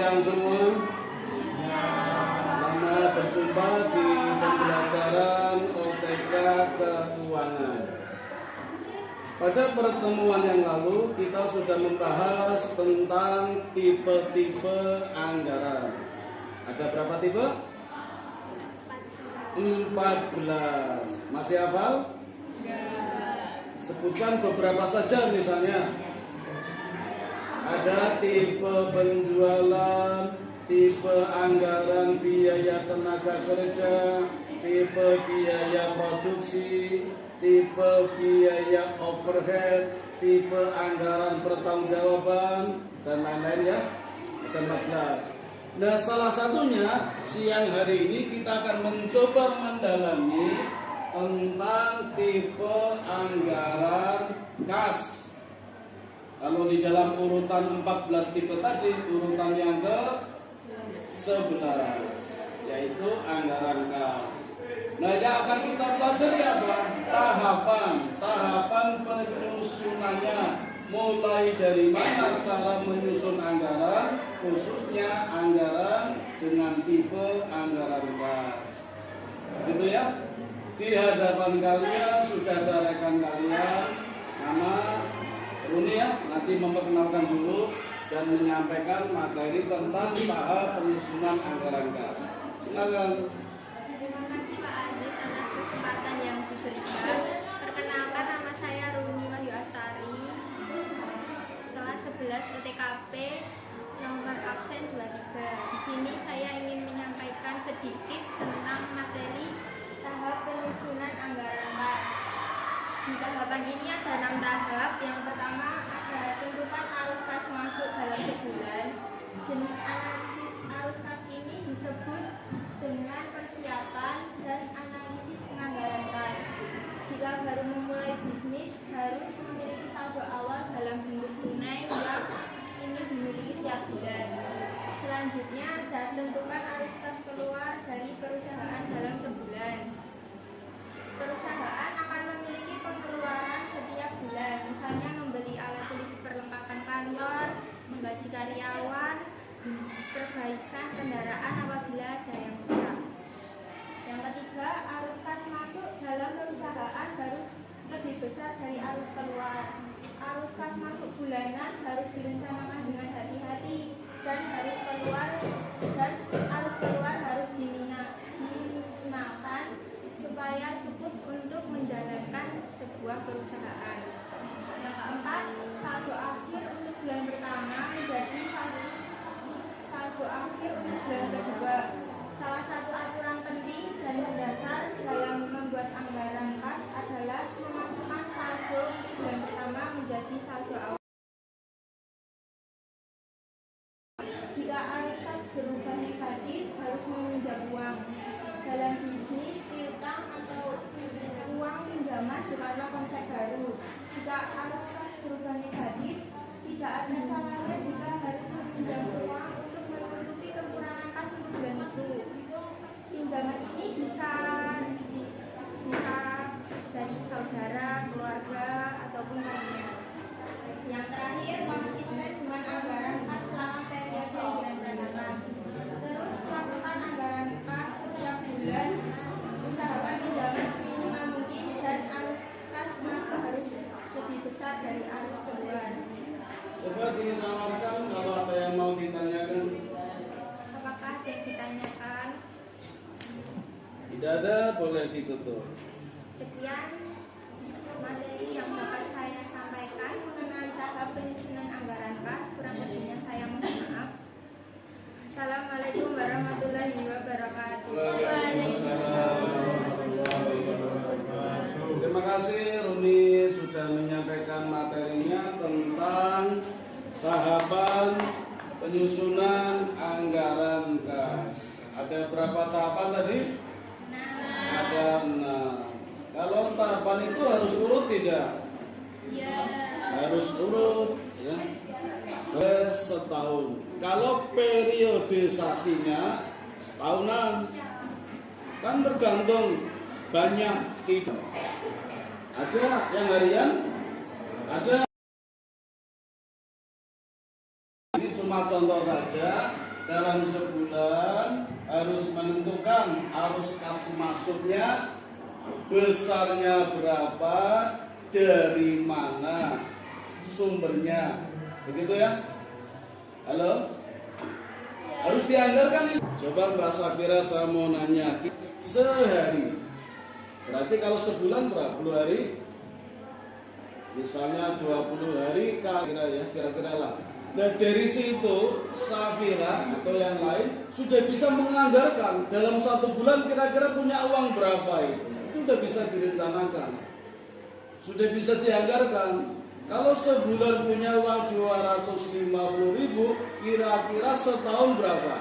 siang semua. Selamat berjumpa di pembelajaran OTK Keuangan. Pada pertemuan yang lalu kita sudah membahas tentang tipe-tipe anggaran. Ada berapa tipe? 14. Masih hafal? Sebutkan beberapa saja, misalnya ada tipe penjualan, tipe anggaran biaya tenaga kerja, tipe biaya produksi, tipe biaya overhead, tipe anggaran pertanggungjawaban, dan lain-lain ya. Ada 14. Nah, salah satunya siang hari ini kita akan mencoba mendalami tentang tipe anggaran kas. Kalau di dalam urutan 14 tipe tadi, urutan yang ke-11 yaitu anggaran kas. Nah, yang akan kita pelajari apa? Tahapan penyusunannya. Mulai dari mana cara menyusun anggaran, khususnya anggaran dengan tipe anggaran kas. Gitu ya. Di hadapan kalian sudah ada rekan kalian, nama Runi ya, nanti memperkenalkan dulu dan menyampaikan materi tentang tahap penyusunan anggaran kas. Silakan. Terima kasih Pak Aziz atas kesempatan yang diberikan. Perkenalkan, nama saya Runi Wahyu Astari, kelas 11 OTKP, nomor absen 23. Di sini saya ingin menyampaikan sedikit tentang materi tahap penyusunan anggaran kas. Di tahapan ini ada 6 tahap. Yang pertama ada tentukan arus kas masuk dalam sebulan. Jenis analisis arus kas ini disebut dengan persiapan dan analisis penganggaran kas. Jika baru memulai bisnis, harus memiliki saldo awal dalam bentuk tunai yang ingin dimiliki setiap bulan. Selanjutnya ada tentukan arus kas keluar dari perusahaan dalam sebulan. Perusahaan akan memiliki pengeluaran setiap bulan, misalnya membeli alat tulis perlengkapan kantor, menggaji karyawan, perbaikan kendaraan apabila ada yang rusak. Yang ketiga, arus kas masuk dalam perusahaan harus lebih besar dari arus keluar. Arus kas masuk bulanan harus direncanakan dengan hati-hati dan arus keluar harus diminimalkan supaya cukup untuk menjalankan sebuah perusahaan. Yang keempat, saldo akhir untuk bulan pertama menjadi saldo akhir untuk bulan kedua. Salah satu aturan penting dan mendasar dalam membuat anggaran kas adalah memasukkan saldo bulan pertama menjadi saldo awal. Jika arus kas berubah negatif, harus meminjam uang. Dalam bisnis, piutang atau uang pinjaman bukanlah konsep baru. Jika arus kas berubah negatif, tidak ada salahnya jika harus meminjam uang untuk menutupi kekurangan kas untuk bulan itu. Pinjaman ini bisa dari saudara, keluarga, ataupun lainnya. Yang terakhir, konsisten dengan anggaran kas selama periode yang direncanakan. Terus lakukan anggaran kas setiap bulan, usahakan pinjaman seminimal mungkin, dan arus kas masuk harus lebih besar dari arus keluar. Coba ditawarkan kalau ada yang mau ditanyakan. Apakah ada yang ditanyakan? Tidak ada, boleh ditutup. Sekian materi yang dapat saya sampaikan mengenai tahap penyusunan anggaran kas. Kurang lebihnya saya mohon maaf. Assalamualaikum warahmatullahi wabarakatuh. Terima kasih Runi sudah menyampaikan materinya tentang tahapan penyusunan anggaran kas. Ada berapa tahapan tadi? Ada 6. Kalau tahapan itu harus urut tidak? Ya. Harus urut ya. Setahun. Kalau periodisasinya setahunan, kan tergantung banyak tidak. Ada yang harian, ada. Ini cuma contoh saja. dalam sebulan harus menentukan arus kas masuknya besarnya berapa, dari mana, sumbernya, begitu ya? Halo? Harus dianggarkan itu. Coba Mbak Safira saya mau nanya, sehari, berarti kalau sebulan berapa? 10 hari? Misalnya 20 hari kira-kira lah. Nah dari situ Safira atau yang lain sudah bisa menganggarkan dalam 1 bulan kira-kira punya uang berapa itu sudah bisa direncanakan, sudah bisa dianggarkan. Kalau sebulan punya uang 250.000, kira-kira setahun berapa?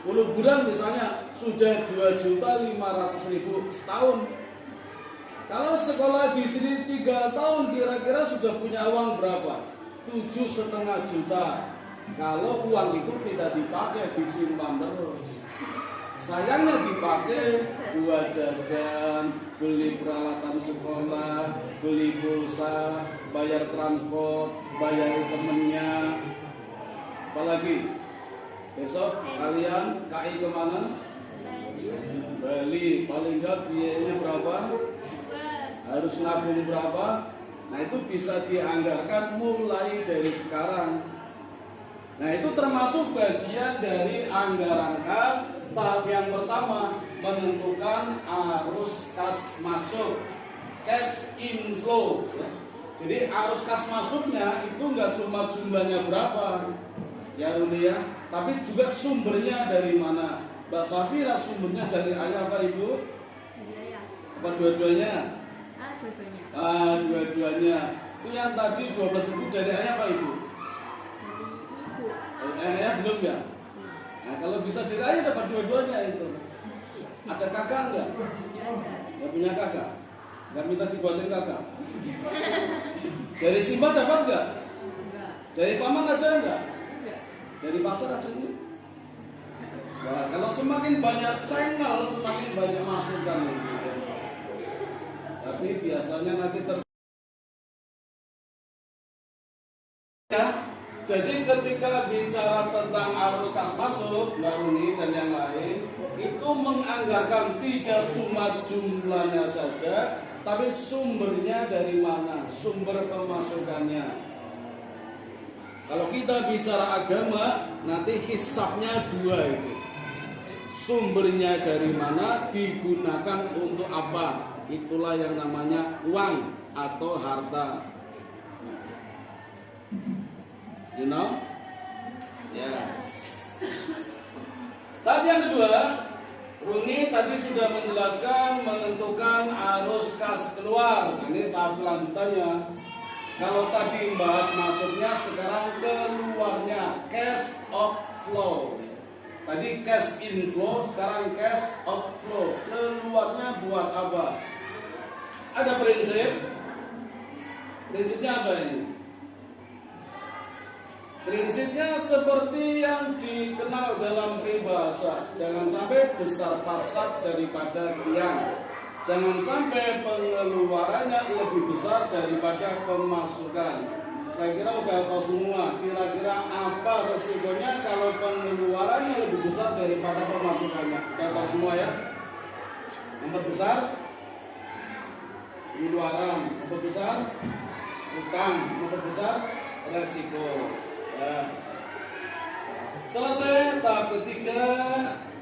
10 bulan misalnya sudah 2.500.000 setahun. Kalau sekolah di sini 3 tahun kira-kira sudah punya uang berapa? 7,5 juta. Kalau uang itu tidak dipakai, disimpan terus. Sayangnya dipakai buat jajan, beli peralatan sekolah, beli pulsa, bayar transport, bayar temennya. Apalagi besok kalian KI kemana? Bali. Paling enggak biayanya berapa? Harus nabung berapa? Nah itu bisa dianggarkan mulai dari sekarang. Nah itu termasuk bagian dari anggaran kas. Tahap yang pertama menentukan arus kas masuk, cash inflow. Jadi arus kas masuknya itu nggak cuma jumlahnya berapa, ya Ruli ya, tapi juga sumbernya dari mana. Mbak Safira sumbernya dari ayah apa ibu? Dari ayah. Apa dua-duanya? Dua-duanya. Dua-duanya. Itu yang tadi 12.000 dari ayah apa ibu? Dari ibu. Ayah belum ya? Nah kalau bisa dari ayah dapat dua-duanya itu. Ada kakak enggak? Nggak punya kakak? Nggak minta dibuatin kakak? Dari Simba dapat enggak? Dari paman ada enggak? Dari pasar ada enggak? Nah, kalau semakin banyak channel, semakin banyak masukan. Tapi biasanya nanti ya, jadi ketika bicara tentang arus kas masuk, Mbak Uni dan yang lain, itu menganggarkan tidak cuma jumlahnya saja, tapi sumbernya dari mana, sumber pemasukannya. Kalau kita bicara agama, nanti hisabnya 2 itu. Sumbernya dari mana, digunakan untuk apa. Itulah yang namanya uang atau harta. You know? Ya. Tapi yang kedua, Runi tadi sudah menjelaskan menentukan arus kas keluar. Ini tahap selanjutnya. Kalau tadi membahas masuknya, sekarang keluarnya, cash outflow. Tadi cash inflow, sekarang cash outflow. Keluarnya buat apa? Ada prinsip. Prinsipnya apa ini? Prinsipnya seperti yang dikenal dalam peribahasa. Jangan sampai besar pasak daripada tiang. Jangan sampai pengeluarannya lebih besar daripada pemasukan. Saya kira udah tahu semua. Kira-kira apa resikonya kalau pengeluarannya lebih besar daripada pemasukannya? Udah tahu semua ya. Nomor besar pengeluaran, nomor besar utang, nomor besar resiko. Ya. Selesai tahap ketiga.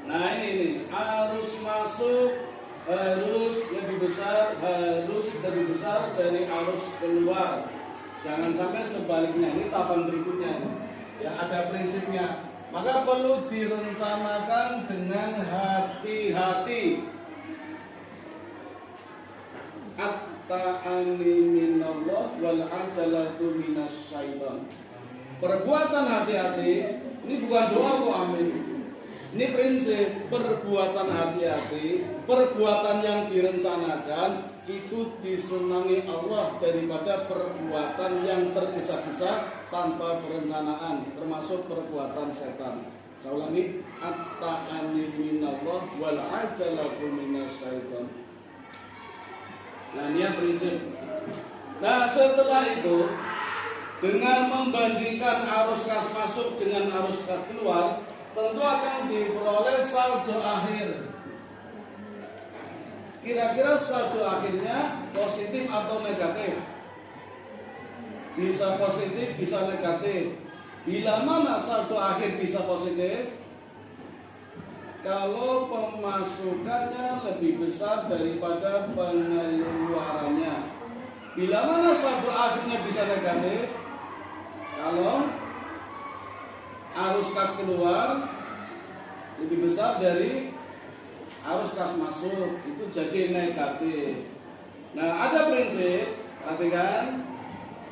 Nah ini arus masuk harus lebih besar dari arus keluar. Jangan sampai sebaliknya. Ini tahapan berikutnya. Ya ada prinsipnya. Maka perlu direncanakan dengan hati-hati. At-ta'ani minallah wal ajalatu minas syaitan. Perbuatan hati-hati, ini bukan doa kok, amin. Ini prinsip perbuatan hati-hati, perbuatan yang direncanakan itu disenangi Allah daripada perbuatan yang tergesa-gesa tanpa perencanaan, termasuk perbuatan setan. Saya ulangi, at-ta'ani minallah wal ajalatu minas syaitan. Nah ini yang prinsip. Nah setelah itu dengan membandingkan arus kas masuk dengan arus kas keluar, tentu akan diperoleh saldo akhir. Kira-kira saldo akhirnya positif atau negatif? Bisa positif, bisa negatif. Bila mana saldo akhir bisa positif? Kalau pemasukannya lebih besar daripada pengeluarannya. Bila mana saldo akhirnya bisa negatif? Kalau arus kas keluar lebih besar dari arus kas masuk, itu jadi negatif. Nah, ada prinsip, perhatikan,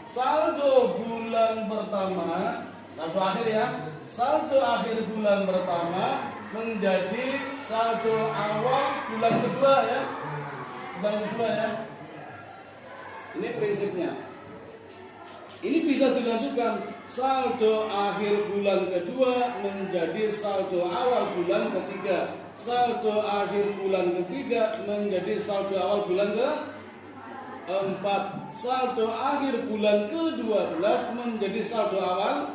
saldo bulan pertama, saldo akhir ya, saldo akhir bulan pertama menjadi saldo awal bulan kedua ya, bulan kedua ya. Ini prinsipnya. Ini bisa dilanjutkan, saldo akhir bulan kedua menjadi saldo awal bulan ketiga, saldo akhir bulan ketiga menjadi saldo awal bulan keempat, saldo akhir bulan ke-12 menjadi saldo awal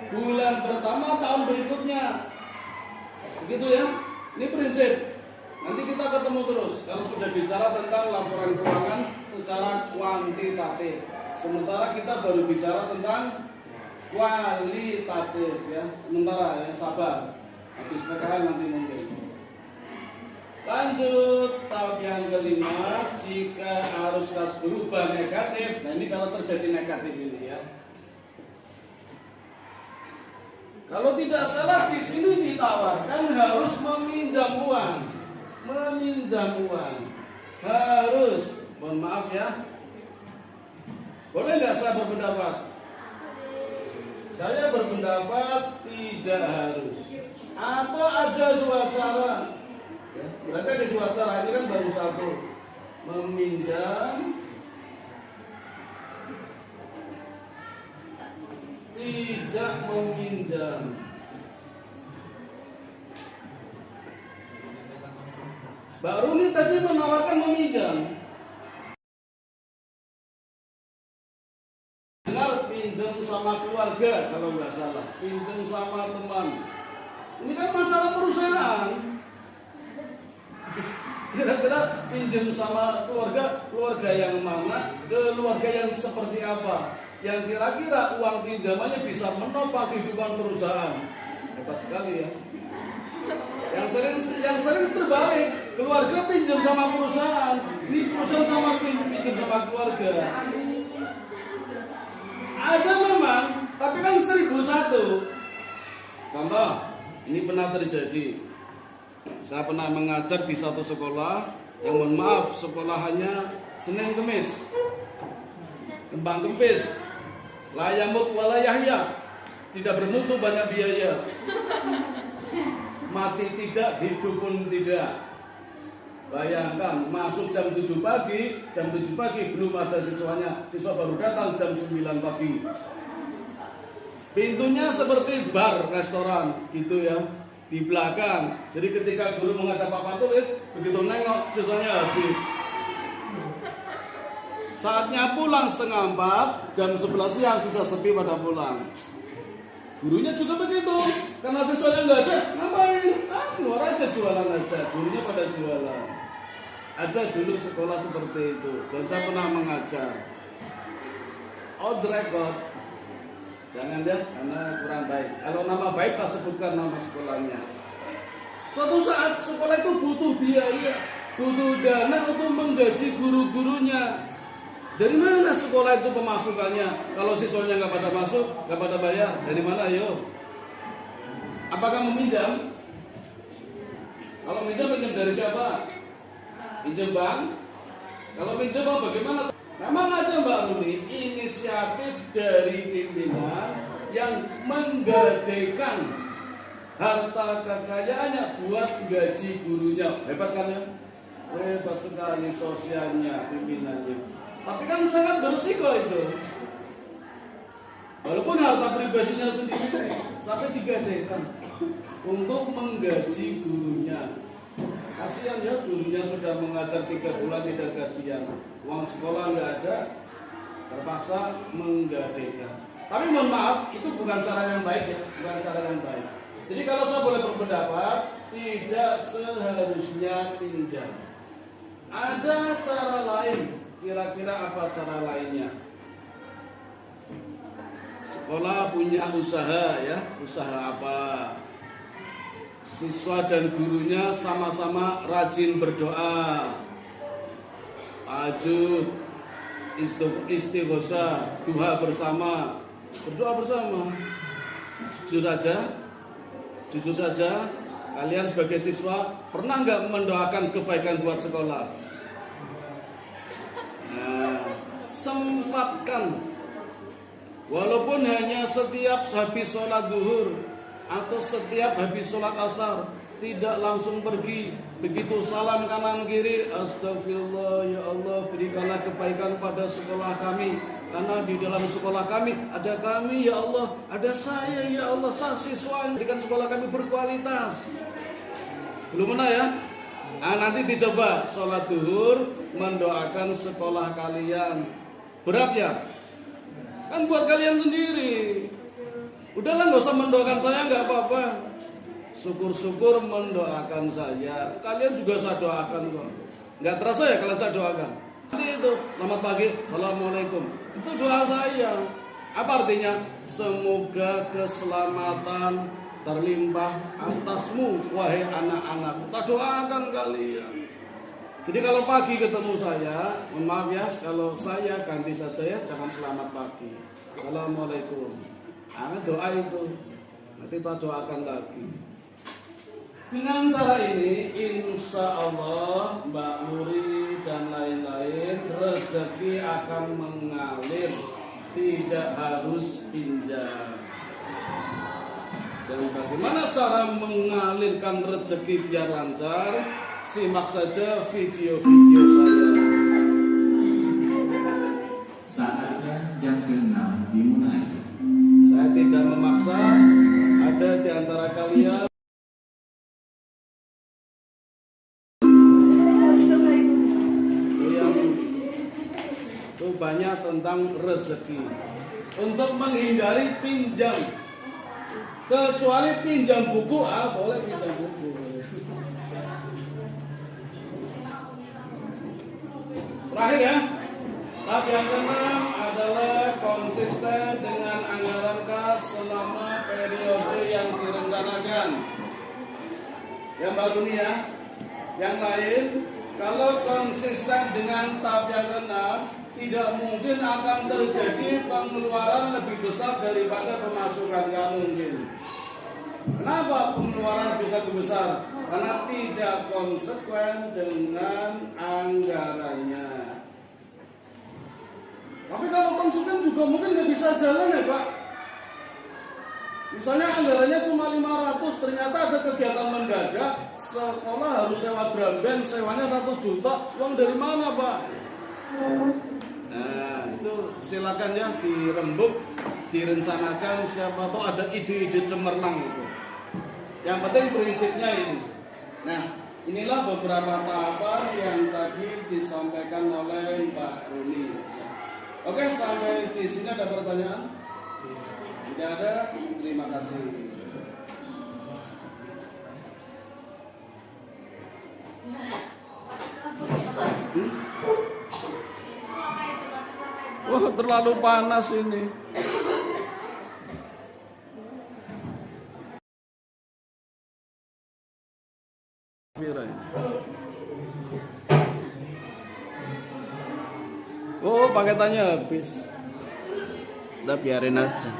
bulan pertama tahun berikutnya. Begitu ya. Ini prinsip. Nanti kita ketemu terus kalau sudah bicara tentang laporan keuangan secara kuantitatif. Sementara kita baru bicara tentang kualitatif ya. Sementara ya, sabar. Habis PKL nanti mungkin. Lanjut, tahap yang kelima, jika arus kas berubah negatif. Nah, ini kalau terjadi negatif ini ya. Kalau tidak salah di sini ditawarkan harus meminjam uang. Meminjam uang. Harus, mohon maaf ya. Boleh nggak saya berpendapat? Saya berpendapat tidak harus. Atau ada dua cara. Ya, berarti ada dua cara. Ini kan baru satu. Meminjam, tidak meminjam. Mbak Runi tadi menawarkan meminjam. Pinjam sama keluarga kalau nggak salah, pinjam sama teman. Ini kan masalah perusahaan. Kira-kira pinjam sama keluarga, keluarga yang mana, keluarga yang seperti apa, yang kira-kira uang pinjamannya bisa menopang kehidupan perusahaan. Hebat sekali ya. Yang sering terbalik, keluarga pinjam sama perusahaan, ini perusahaan sama pinjam sama keluarga. Ada memang, tapi kan 1001. Contoh, ini pernah terjadi. Saya pernah mengajar di satu sekolah yang mohon maaf sekolahnya Senin Kemis, Kembang Kempis, layamut walayahya, tidak bermutu banyak biaya, mati tidak, hidup pun tidak. Bayangkan masuk jam 7 pagi belum ada siswanya, siswa baru datang jam 9 pagi. Pintunya seperti bar, restoran gitu ya, di belakang. Jadi ketika guru menghadap papan tulis, begitu nengok siswanya habis. Saatnya pulang setengah 4, jam 11 siang sudah sepi pada pulang. Gurunya juga begitu, karena siswanya nggak ada, ngapain? Keluar aja jualan aja, gurunya pada jualan. Ada dulu sekolah seperti itu, dan saya pernah mengajar. On the record, jangan ya, karena kurang baik. Kalau nama baik, tak sebutkan nama sekolahnya. Suatu saat sekolah itu butuh biaya, butuh dana untuk menggaji guru-gurunya. Dari mana sekolah itu pemasukannya? Kalau siswanya nggak pada masuk, nggak pada bayar, dari mana ayo? Apakah meminjam? Kalau minjam dari siapa? Pinjam bank. Kalau pinjam bank bagaimana? Memang ada Mbak Runi inisiatif dari pimpinan yang menggadekan harta kekayaannya buat gaji gurunya. Hebat kan ya? Hebat sekali sosialnya pimpinannya. Tapi kan sangat bersiko itu. Walaupun harta pribadinya sendiri sampai digadekan untuk menggaji gurunya. Kasihan ya, gurunya sudah mengajar 3 bulan tidak gajian, uang sekolah nggak ada, terpaksa menggadaikan. Tapi mohon maaf, itu bukan cara yang baik ya, bukan cara yang baik. Jadi kalau saya boleh berpendapat, tidak seharusnya pinjam. Ada cara lain. Kira-kira apa cara lainnya? Sekolah punya usaha ya, usaha apa? Siswa dan gurunya sama-sama rajin berdoa, tahajud, istighosah, duha bersama, berdoa bersama. Jujur saja, kalian sebagai siswa pernah nggak mendoakan kebaikan buat sekolah? Nah, sempatkan, walaupun hanya setiap habis sholat zuhur atau setiap habis sholat asar, tidak langsung pergi. Begitu salam kanan kiri, astagfirullah ya Allah, berikanlah kebaikan pada sekolah kami, karena di dalam sekolah kami ada kami ya Allah, ada saya ya Allah, sang siswa, berikan sekolah kami berkualitas. Belum pernah ya? Nah, nanti dicoba sholat zuhur mendoakan sekolah kalian. Berat ya? Kan buat kalian sendiri. Udahlah, nggak usah mendoakan saya, nggak apa-apa. Syukur-syukur mendoakan saya. Kalian juga saya doakan kok. Nggak terasa ya kalau saya doakan. Nanti itu, selamat pagi, assalamualaikum. Itu doa saya. Apa artinya? Semoga keselamatan terlimpah atasmu, wahai anak-anak. Kita doakan kalian. Jadi kalau pagi ketemu saya, mohon maaf ya, kalau saya ganti saja ya, jangan selamat pagi. Assalamualaikum. Nah, doa itu nanti kita doakan lagi. Dengan cara ini, insya Allah Mbak Nuri dan lain-lain rezeki akan mengalir, tidak harus pinjam. Dan bagaimana cara mengalirkan rezeki biar lancar? Simak saja video-video saya. Saatnya jam 6 dimulai. Saya tidak memaksa. Ada di antara kalian yang itu banyak tentang rezeki. Untuk menghindari pinjam, kecuali pinjam buku, boleh pinjam buku. Terakhir ya, tahap yang keenam adalah konsisten dengan anggaran kas selama periode yang direncanakan. Yang baru nih ya, yang lain, kalau konsisten dengan tahap yang keenam, tidak mungkin akan terjadi pengeluaran lebih besar daripada pemasukan, nggak mungkin. Kenapa pengeluaran bisa lebih besar? Karena tidak konsekuen dengan anggarannya. Tapi kalau konsekuen juga mungkin nggak bisa jalan ya Pak. Misalnya anggarannya cuma 500, ternyata ada kegiatan mendadak, sekolah harus sewa drum band, sewanya 1 juta, uang dari mana Pak? Nah itu silakan ya dirembuk, direncanakan, siapa tahu ada ide-ide cemerlang itu. Yang penting prinsipnya ini. Nah, inilah beberapa tahapan yang tadi disampaikan oleh Mbak Runi. Oke, sampai di sini ada pertanyaan? Tidak ada, terima kasih. Wah, terlalu panas ini. Oh, paketannya habis. Udah biarin aja.